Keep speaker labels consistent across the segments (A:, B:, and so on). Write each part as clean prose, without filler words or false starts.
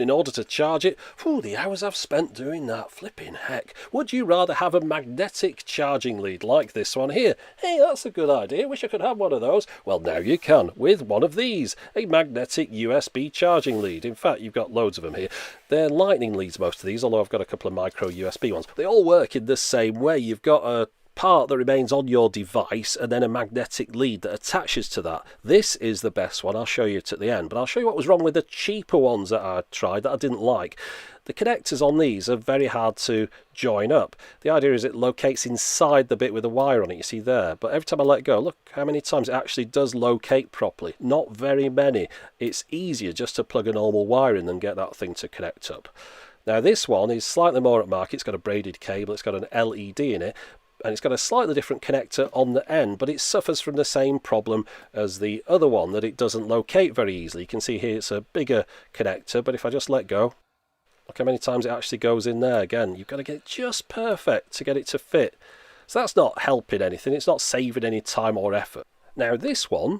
A: in order to charge it. Phew, the hours I've spent doing that, flipping heck. Would you rather have a magnetic charging lead like this one here? Hey, that's a good idea, wish I could have one of those. Well, now you can, with one of these, a magnetic USB charging lead. In fact, you've got loads of them here. They're lightning leads, most of these, although I've got a couple of micro USB ones. They all work in the same way. You've got a part that remains on your device and then a magnetic lead that attaches to that. This is the best one. I'll show you it at the end, but I'll show you what was wrong with the cheaper ones that I tried that I didn't like. The connectors on these are very hard to join up. The idea is it locates inside the bit with the wire on it, you see there, but every time I let go, look how many times it actually does locate properly. Not very many. It's easier just to plug a normal wire in than get that thing to connect up. Now this one is slightly more upmarket. It's got a braided cable, it's got an LED in it, and it's got a slightly different connector on the end, but it suffers from the same problem as the other one, that it doesn't locate very easily. You can see here it's a bigger connector, but if I just let go, look how many times it actually goes in there. Again, you've got to get it just perfect to get it to fit. So that's not helping anything, it's not saving any time or effort. Now this one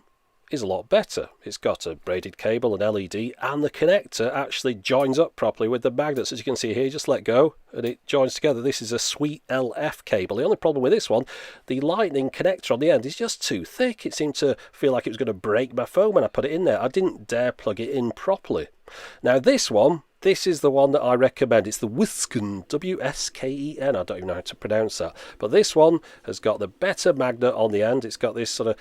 A: is a lot better. It's got a braided cable, an LED, and the connector actually joins up properly with the magnets. As you can see here, just let go and it joins together. This is a Sweet LF cable. The only problem with this one, the lightning connector on the end is just too thick. It seemed to feel like it was going to break my phone when I put it in there. I didn't dare plug it in properly. Now this one, this is the one that I recommend. It's the Wusken, W-S-K-E-N. I don't even know how to pronounce that. But this one has got the better magnet on the end. It's got this sort of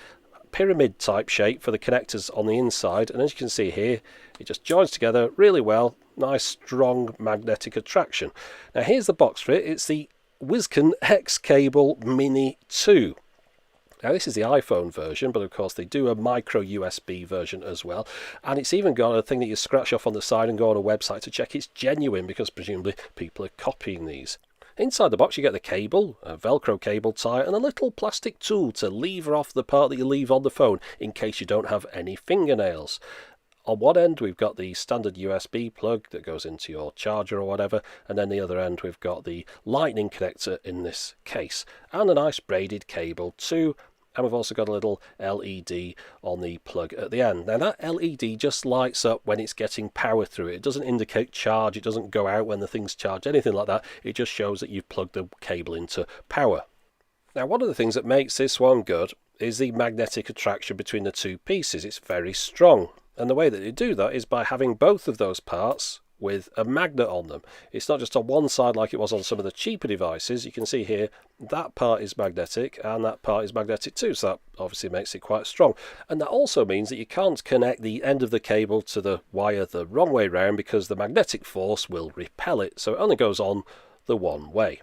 A: pyramid type shape for the connectors on the inside, and as you can see here, it just joins together really well. Nice strong magnetic attraction. Now here's the box for it. It's the Wusken X Cable Mini 2. Now this is the iPhone version, but of course they do a micro USB version as well, and it's even got a thing that you scratch off on the side and go on a website to check it's genuine, because presumably people are copying these. Inside the box you get the cable, a Velcro cable tie, and a little plastic tool to lever off the part that you leave on the phone in case you don't have any fingernails. On one end we've got the standard USB plug that goes into your charger or whatever, and then the other end we've got the lightning connector in this case, and a nice braided cable too. And we've also got a little LED on the plug at the end. Now that LED just lights up when it's getting power through it. It doesn't indicate charge, it doesn't go out when the thing's charged, anything like that. It just shows that you've plugged the cable into power. Now one of the things that makes this one good is the magnetic attraction between the two pieces. It's very strong. And the way that you do that is by having both of those parts with a magnet on them. It's not just on one side like it was on some of the cheaper devices. You can see here that part is magnetic and that part is magnetic too, so that obviously makes it quite strong. And that also means that you can't connect the end of the cable to the wire the wrong way round, because the magnetic force will repel it, so it only goes on the one way.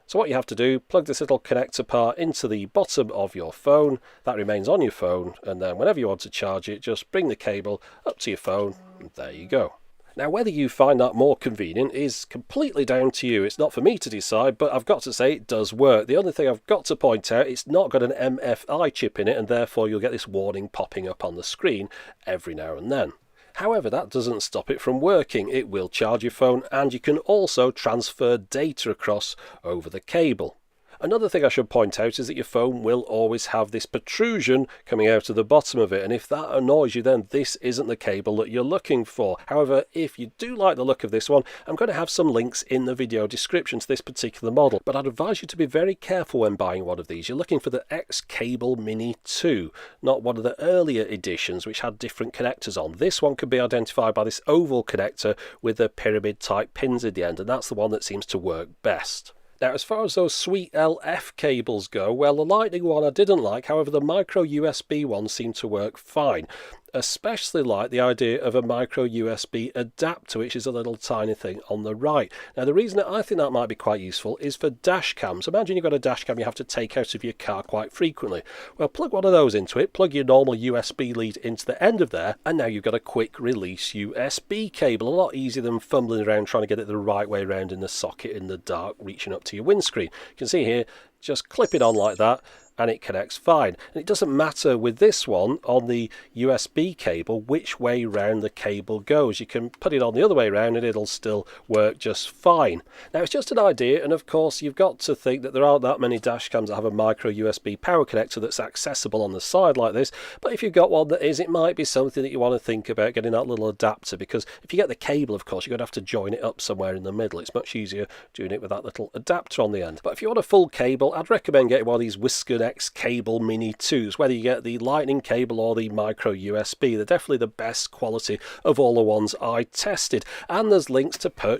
A: So what you have to do, plug this little connector part into the bottom of your phone. That remains on your phone, and then whenever you want to charge it, just bring the cable up to your phone, and there you go. Now whether you find that more convenient is completely down to you. It's not for me to decide, but I've got to say it does work. The only thing I've got to point out, it's not got an MFI chip in it, and therefore you'll get this warning popping up on the screen every now and then. However, that doesn't stop it from working. It will charge your phone, and you can also transfer data across over the cable. Another thing I should point out is that your phone will always have this protrusion coming out of the bottom of it, and if that annoys you, then this isn't the cable that you're looking for. However, if you do like the look of this one, I'm going to have some links in the video description to this particular model, but I'd advise you to be very careful when buying one of these. You're looking for the X Cable Mini 2, not one of the earlier editions which had different connectors on. This one can be identified by this oval connector with the pyramid type pins at the end, and that's the one that seems to work best. Now, as far as those Sweet LF cables go, well, the lightning one I didn't like. However, the micro USB one seemed to work fine. Especially like the idea of a micro USB adapter, which is a little tiny thing on the right. Now, the reason that I think that might be quite useful is for dash cams. Imagine you've got a dash cam you have to take out of your car quite frequently. Well, plug one of those into it, plug your normal USB lead into the end of there, and now you've got a quick release USB cable. A lot easier than fumbling around trying to get it the right way around in the socket in the dark, reaching up to your windscreen. You can see here, just clip it on like that, and it connects fine. And it doesn't matter with this one on the USB cable which way round the cable goes. You can put it on the other way round and it'll still work just fine. Now it's just an idea, and of course you've got to think that there aren't that many dash cams that have a micro USB power connector that's accessible on the side like this, but if you've got one that is, it might be something that you want to think about getting that little adapter, because if you get the cable, of course, you're going to have to join it up somewhere in the middle. It's much easier doing it with that little adapter on the end. But if you want a full cable, I'd recommend getting one of these Whiskered X Cable Mini 2s, whether you get the lightning cable or the micro USB. They're definitely the best quality of all the ones I tested, and there's links to purchase